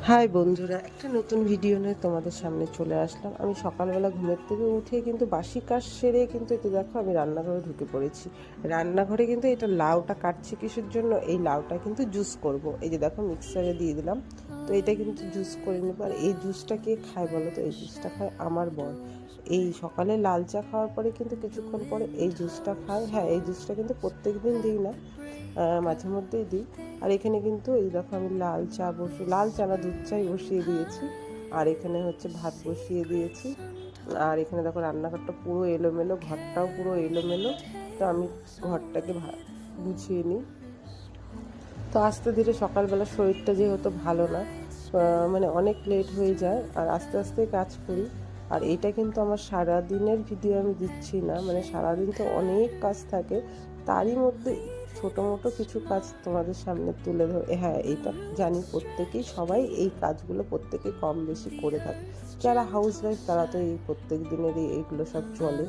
High বন্ধুরা, একটা নতুন ভিডিও নিয়ে তোমাদের সামনে চলে আসলাম। আমি সকালবেলা ঘুমের থেকে উঠে কিন্তু বাসি কাজ সেরে কিন্তু এতে দেখো আমি রান্নাঘরে ঢুকে পড়েছি। রান্নাঘরে কিন্তু এটা লাউটা কাটছি কিসের জন্য, এই লাউটা কিন্তু জুস করব। এই যে দেখো মিক্সারে দিয়ে দিলাম, তো এটা কিন্তু জুস করে নেবো। আর এই জুসটা কে খায় বলো তো? এই জুসটা খায় আমার বর। এই সকালে লাল চা খাওয়ার পরে কিন্তু কিছুক্ষণ পরে এই জুসটা খায়। হ্যাঁ, এই জুসটা কিন্তু প্রত্যেক দিন দিই না, মাঝে মধ্যেই দিই। আর এখানে কিন্তু এই দেখো আমি লাল চা না দুধ চাই বসিয়ে দিয়েছি। আর এখানে হচ্ছে ভাত বসিয়ে দিয়েছি। আর এখানে দেখো রান্নাঘরটা পুরো এলোমেলো, ঘরটাও পুরো এলোমেলো। তো আমি ঘরটাকে গুছিয়ে নিই। তো আস্তে ধীরে সকালবেলা শরীরটা যেহেতু ভালো না, মানে অনেক লেট হয়ে যায়, আর আস্তে আস্তে কাজ করি। আর এটা কিন্তু আমার সারাদিনের ভিডিও আমি দিচ্ছি না, মানে সারাদিন তো অনেক কাজ থাকে, তারই মধ্যে ছোটো মোটো কিছু কাজ তোমাদের সামনে তুলে ধরে। হ্যাঁ, এইটা জানি প্রত্যেকেই, সবাই এই কাজগুলো প্রত্যেকেই কম বেশি করে থাকে। যারা হাউস ওয়াইফ তারা তো এই প্রত্যেক দিনেরই এইগুলো সব চলে।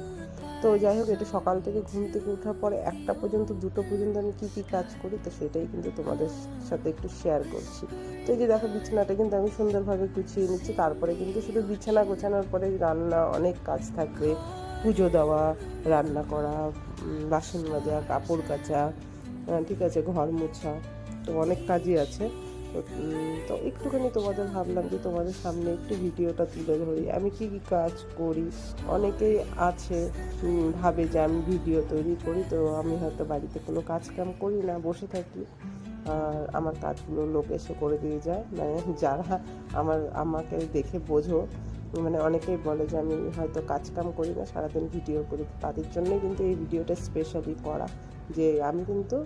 তো যাই হোক, এটা সকাল থেকে ঘুম থেকে ওঠার পরে 1টা পর্যন্ত 2টো পর্যন্ত আমি কী কী কাজ করি, তো সেটাই কিন্তু তোমাদের সাথে একটু শেয়ার করছি। তো এই যে দেখো বিছানাটা কিন্তু আমি সুন্দরভাবে গুছিয়ে নিচ্ছি। তারপরে কিন্তু শুধু বিছানা গোছানোর পরে রান্না অনেক কাজ থাকবে। পুজো দেওয়া, রান্না করা, বাসন মাজা, কাপড় কাচা, ঠিক আছে, ঘর মোছা, তো অনেক কাজই আছে। তো একটুখানি তোমাদের ভাবলাম যে তোমাদের সামনে একটু ভিডিওটা তুলে ধরি, আমি কী কী কাজ করি। অনেকেই আছে ভাবে যে আমি ভিডিও তৈরি করি, তো আমি হয়তো বাড়িতে কোনো কাজ কাম করি না, বসে থাকি। আর আমার কাজগুলো লোক এসে করে দিয়ে যায়, মানে যারা আমাকে দেখে বোঝো, মানে অনেকেই বলে যে আমি হয়তো কাজ কাম করি না, সারাদিন ভিডিও করি। তাদের জন্যই কিন্তু এই ভিডিওটা স্পেশালি করা, যে আমি কিন্তু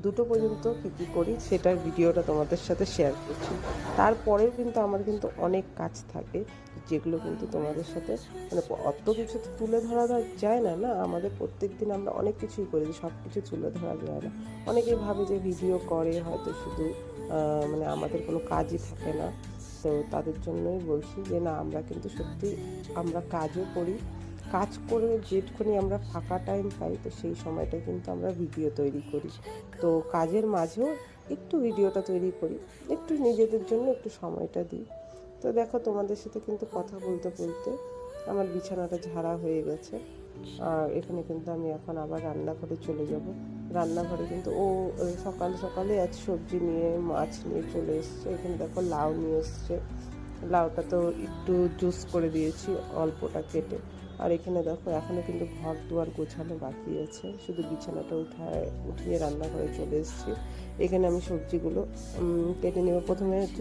2টো পর্যন্ত কী কী করি সেটার ভিডিওটা তোমাদের সাথে শেয়ার করছি। তারপরেও কিন্তু আমার কিন্তু অনেক কাজ থাকে, যেগুলো কিন্তু তোমাদের সাথে, মানে অত কিছু তুলে ধরা যায় না, না আমাদের প্রত্যেক দিন আমরা অনেক কিছুই করি, সব কিছু তুলে ধরা যায় না। অনেকেই ভাবে যে ভিডিও করে হয়তো শুধু মানে আমাদের কোনো কাজই থাকে না। তো তাদের জন্যই বলছি যে না, আমরা কিন্তু সত্যি আমরা কাজও করি। কাজ করে যেটুকুনি আমরা ফাঁকা টাইম পাই, তো সেই সময়টা কিন্তু আমরা ভিডিও তৈরি করি। তো কাজের মাঝেও একটু ভিডিওটা তৈরি করি, একটু নিজেদের জন্য একটু সময়টা দিই। তো দেখো তোমাদের সাথে কিন্তু কথা বলতে বলতে আমার বিছানাটা ঝাড়া হয়ে গেছে। আর এখানে কিন্তু আমি এখন আবার রান্নাঘরে চলে যাব। রান্নাঘরে কিন্তু সকাল সকালে আজ সবজি নিয়ে, মাছ নিয়ে চলে এসছে। এখানে দেখো লাউ নিয়ে এসছে। লাউটা তো একটু জুস করে দিয়েছি, অল্পটা কেটে। আর এখানে দেখো এখনও কিন্তু ঘর দুয়ার গোছানো বাকি আছে, শুধু বিছানাটা উঠিয়ে রান্নাঘরে চলে এসেছি। এখানে আমি সবজিগুলো কেটে নেব। প্রথমে হচ্ছে